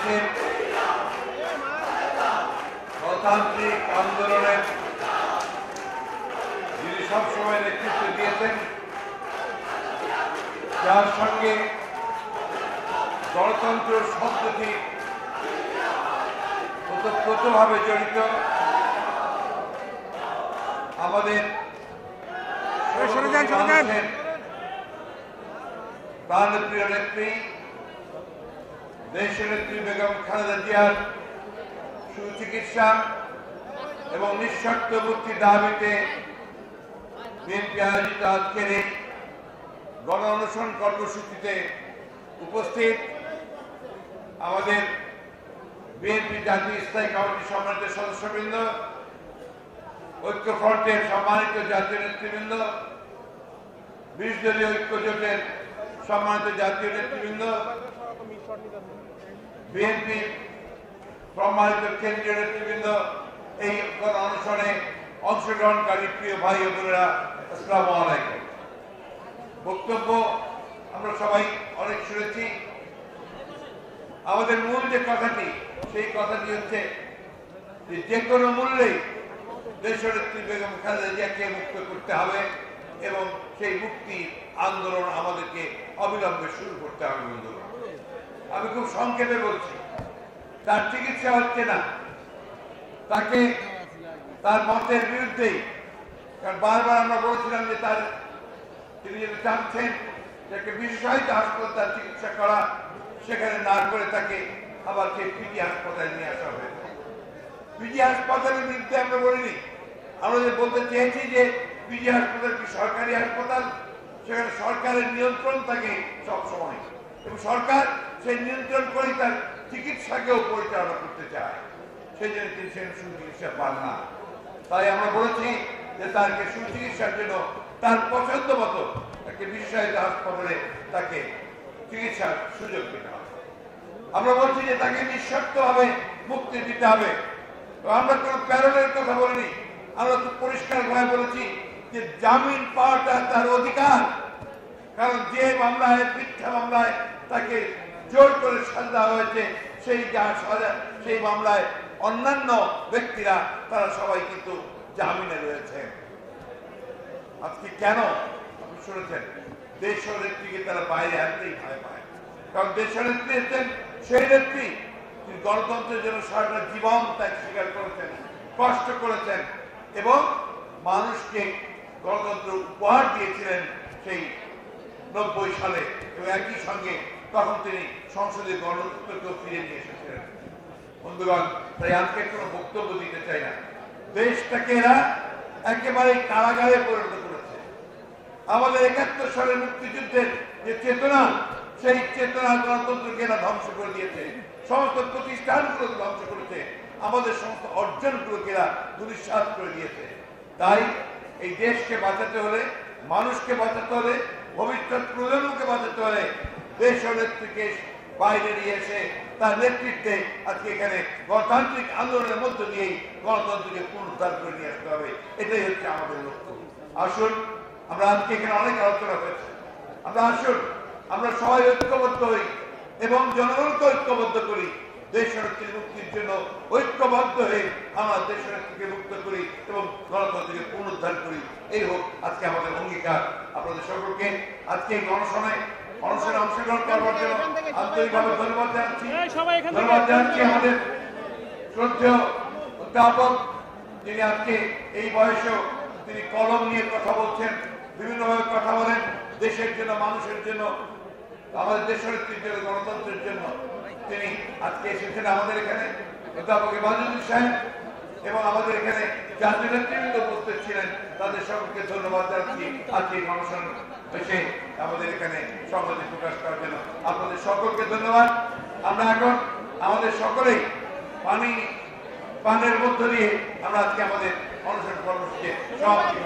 দেশের গণতান্ত্রিক আন্দোলনের যিনি সবসময় নেতৃত্ব দিয়েছেন, যার সঙ্গে গণতন্ত্র শব্দটি ওতপ্রোতভাবে জড়িত, আমাদের প্রাণপ্রিয় নেত্রী দেশনেত্রী বেগম খালেদা জিয়ার সুচিকিৎসা এবং নিঃশর্ত মুক্তির দাবিতে বিএনপি আয়োজিত আজকের এই গণ অনশন কর্মসূচিতে উপস্থিত আমাদের বিএনপি জাতীয় স্থায়ী কমিটির সম্মানিত সদস্যবৃন্দ, ঐক্যফ্রন্টের সম্মানিত জাতীয় নেতৃবৃন্দ, 20 দলীয় ঐক্য জোটের সম্মানিত জাতীয় নেতৃবৃন্দ, বিএনপি সম্মানিত কেন্দ্রীয় নেতৃবৃন্দ, এই গণ অনশনে অংশগ্রহণকারী প্রিয় ভাই ও বোনেরা, আসসালামু আলাইকুম। বক্তব্য আমরা সবাই অনেক শুনেছি। আমাদের মূল যে কথাটি, সেই কথাটি হচ্ছে যে কোনো মূল্যেই দেশনেত্রী বেগম খালেদা জিয়াকে মুক্ত করতে হবে এবং সেই মুক্তি আন্দোলন আমাদেরকে অবিলম্বে শুরু করতে হবে। বন্ধুরা, আমি খুব সংক্ষেপে বলছি, তার চিকিৎসা হচ্ছে না, তাকে তার মতের বিরুদ্ধেই, কারণ বারবার আমরা বলছিলাম যে তিনি যেটা চাচ্ছেন তাকে বিশেষায়িত হাসপাতাল তার চিকিৎসা করা, সেখানে না করে তাকে আবার সেই পিজি হাসপাতালে নিয়ে আসা হবে। পিজি হাসপাতালের বিরুদ্ধে আমরা বলিনি, আমরা যে বলতে চেয়েছি যে পিজি হাসপাতাল কি সরকারি হাসপাতাল, সেখানে সরকারের নিয়ন্ত্রণ থাকে সবসময় এবং সরকার সেই নিয়ন্ত্রণ করে তার চিকিৎসাকেও পরিচালনা করতে চায়, সেই জন্য তিনি সেখানে সুচিকিৎসা পান না। তাই আমরা বলেছি যে তাকে সুচিকিৎসার জন্য তার পছন্দ মতো একটা বিশেষায়িত হাসপাতালে তাকে চিকিৎসার সুযোগ দিতে হবে। আমরা বলছি যে তাকে নিঃশর্তভাবে মুক্তি দিতে হবে। আমরা কোনো প্যারোলের কথা বলিনি, আমরা তো পরিষ্কার ভাবে বলেছি যে জামিন পাওয়াটা তার অধিকার, কারণ যে মামলায়, মিথ্যা মামলায় তাকে জোর করে সাজা হয়েছে, সেই মামলায় অন্যান্য ব্যক্তিরা তারা সবাই কিন্তু জামিনে রয়েছে। আজকে কেন আপনি শুনেছেন দেশনেত্রীকে তারা বাইরে আনতেই ভয় পায়, কারণ দেশনেত্রী হচ্ছেন সেই নেত্রী তিনি গণতন্ত্রের জন্য সারাটা জীবন ত্যাগ স্বীকার করেছেন, কষ্ট করেছেন এবং মানুষকে গণতন্ত্র উপহার দিয়েছিলেন সেই 90 সালে, এবং একই সঙ্গে তখন তিনি সংসদীয় গণতন্ত্রকেও ফিরে নিয়ে এসেছিলেন। বন্ধুগণ, তাই আজকে কোনো বক্তব্য দিতে চাই না। দেশটাকে এরা একেবারে কারাগারে পরিণত করেছে। আমাদের 71 সালের মুক্তিযুদ্ধের যে চেতনা, সেই চেতনা গণতন্ত্রকে এরা ধ্বংস করে দিয়েছে, সমস্ত প্রতিষ্ঠানগুলোকে ধ্বংস করেছে, আমাদের সমস্ত অর্জনগুলোকে এরা দুলিশাত করে দিয়েছে। তাই এই দেশকে বাঁচাতে হলে, মানুষকে বাঁচাতে হলে, ভবিষ্যৎ প্রজন্মকে বাঁচাতে হলে দেশ ও নেত্রীকে বাইরে নিয়ে এসে তার নেতৃত্বে আজকে এখানে গণতান্ত্রিক আন্দোলনের মধ্য দিয়েই গণতন্ত্রকে পুনরুদ্ধার করে নিয়ে আসতে হবে। এটাই হচ্ছে আমাদের লক্ষ্য। আসুন, আমরা আজকে এখানে অনেক আলোচনা হয়েছে, আমরা সবাই ঐক্যবদ্ধ হই এবং জনগণকে ঐক্যবদ্ধ করি, দেশনেত্রীর মুক্তির জন্য ঐক্যবদ্ধ হয়ে আমরা দেশনেত্রীকে মুক্ত করি এবং গণতন্ত্রকে পুনরুদ্ধার করি। এই হোক আজকে আমাদের অঙ্গীকার। আপনাদের সকলকে আজকে এই অনশনে অংশগ্রহণ করবার জন্য আন্তরিকভাবে ধন্যবাদ জানাচ্ছি। আমাদের শ্রদ্ধেয় অধ্যাপক, যিনি আজকে এই বয়সেও তিনি কলম নিয়ে কথা বলছেন, বিভিন্নভাবে কথা বলেন দেশের জন্য, মানুষের জন্য, আমাদের দেশনেত্রীর জন্য, গণতন্ত্রের জন্য। তিনি আজকে এসেছেন আমাদের এখানে, অধ্যাপক ইমাদুদ্দিন সাহেব, এবং আমাদের এখানে জাতীয় নেতৃবৃন্দ উপস্থিত ছিলেন। তাদের সকলকে ধন্যবাদ জানাচ্ছি আজকে অনশন এসে আমাদের এখানে সংহতি প্রকাশ করার জন্য। আপনাদের সকলকে ধন্যবাদ। আমরা এখন আমাদের সকলেই পানের মধ্য দিয়ে আমরা আজকে আমাদের অনশন কর্মসূচি সমাপ্তি